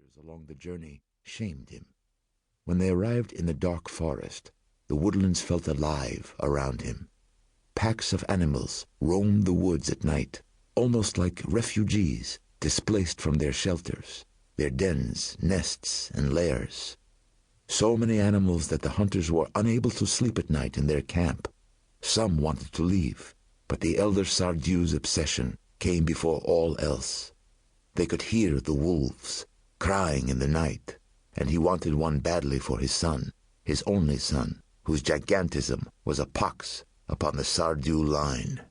hunters along the journey shamed him. When they arrived in the dark forest, the woodlands felt alive around him. Packs of animals roamed the woods at night, almost like refugees displaced from their shelters, their dens, nests, and lairs. So many animals that the hunters were unable to sleep at night in their camp. Some wanted to leave, but the elder Sardieu's obsession came before all else. They could hear the wolves crying in the night, and he wanted one badly for his son, his only son, whose gigantism was a pox upon the Sardieu line.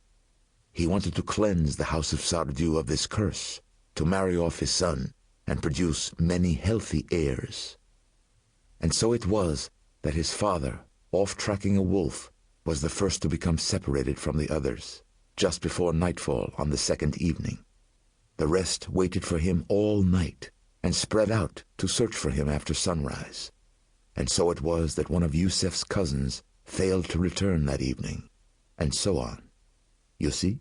He wanted to cleanse the house of Sardieu of this curse, to marry off his son and produce many healthy heirs. And so it was that his father, off tracking a wolf, was the first to become separated from the others, just before nightfall on the second evening. The rest waited for him all night and spread out to search for him after sunrise. And so it was that one of Yusef's cousins failed to return that evening, and so on. You see?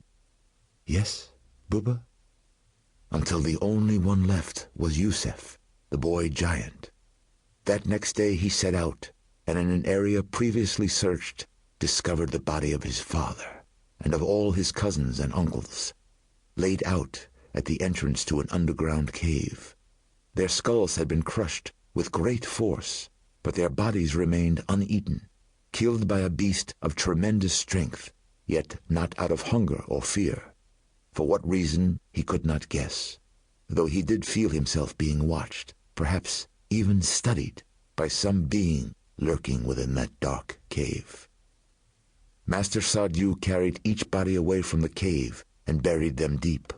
Yes, Bubba? Until the only one left was Yusef, the boy giant. That next day he set out, and in an area previously searched, discovered the body of his father, and of all his cousins and uncles, laid out at the entrance to an underground cave. Their skulls had been crushed with great force, but their bodies remained uneaten, killed by a beast of tremendous strength, yet not out of hunger or fear. For what reason he could not guess, though he did feel himself being watched, perhaps even studied, by some being lurking within that dark cave. Master Sardieu carried each body away from the cave and buried them deep.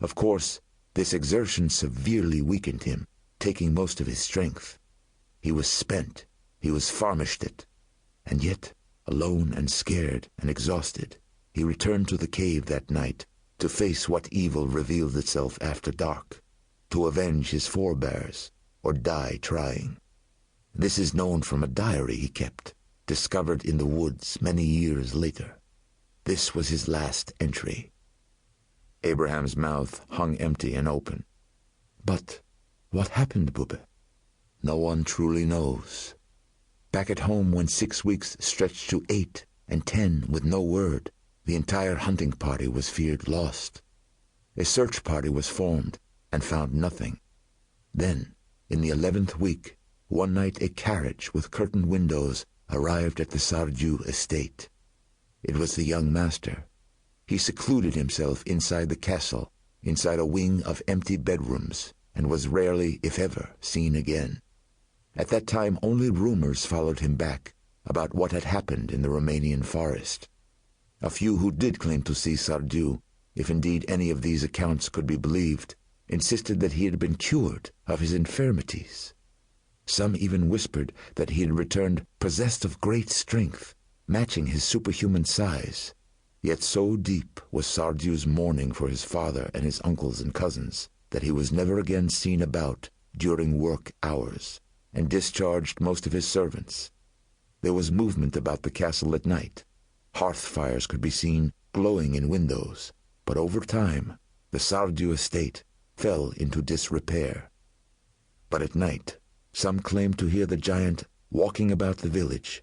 Of course, this exertion severely weakened him, taking most of his strength. He was spent, he was famished, and yet, alone and scared and exhausted, he returned to the cave that night to face what evil revealed itself after dark, to avenge his forebears, or die trying. This is known from a diary he kept, discovered in the woods many years later. This was his last entry. Abraham's mouth hung empty and open. But what happened, Bubbe? No one truly knows. Back at home, when 6 weeks stretched to 8 and 10 with no word, the entire hunting party was feared lost. A search party was formed and found nothing. Then, in the 11th week, one night a carriage with curtained windows arrived at the Sardieu estate. It was the young master. He secluded himself inside the castle, inside a wing of empty bedrooms, and was rarely, if ever, seen again. At that time only rumors followed him back about what had happened in the Romanian forest. A few who did claim to see Sardieu, if indeed any of these accounts could be believed, insisted that he had been cured of his infirmities. Some even whispered that he had returned possessed of great strength, matching his superhuman size. Yet so deep was Sardieu's mourning for his father and his uncles and cousins that he was never again seen about during work hours, and discharged most of his servants. There was movement about the castle at night. Hearth fires could be seen glowing in windows, but over time the Sardieu estate fell into disrepair. But at night some claimed to hear the giant walking about the village.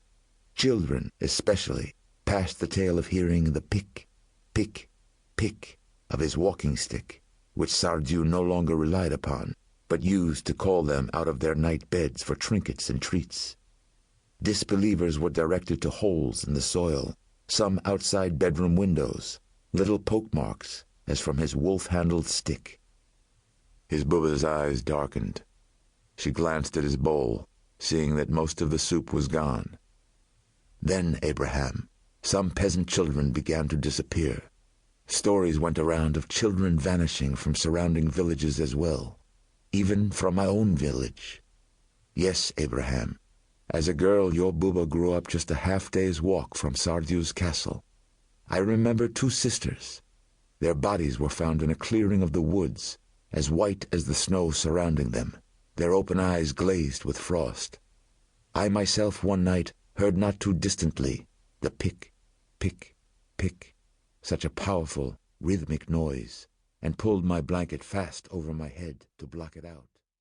Children, especially, passed the tale of hearing the pick, pick, pick of his walking stick, which Sardieu no longer relied upon, but used to call them out of their night beds for trinkets and treats. Disbelievers were directed to holes in the soil, some outside bedroom windows, little poke marks as from his wolf-handled stick. His Bubba's eyes darkened. She glanced at his bowl, seeing that most of the soup was gone. Then, Abraham, some peasant children began to disappear. Stories went around of children vanishing from surrounding villages as well, even from my own village. Yes, Abraham, as a girl your Bubba grew up just a half-day's walk from Sardieu's castle. I remember 2 sisters. Their bodies were found in a clearing of the woods, as white as the snow surrounding them, their open eyes glazed with frost. I myself one night heard not too distantly the pick, pick, pick, such a powerful, rhythmic noise, and pulled my blanket fast over my head to block it out.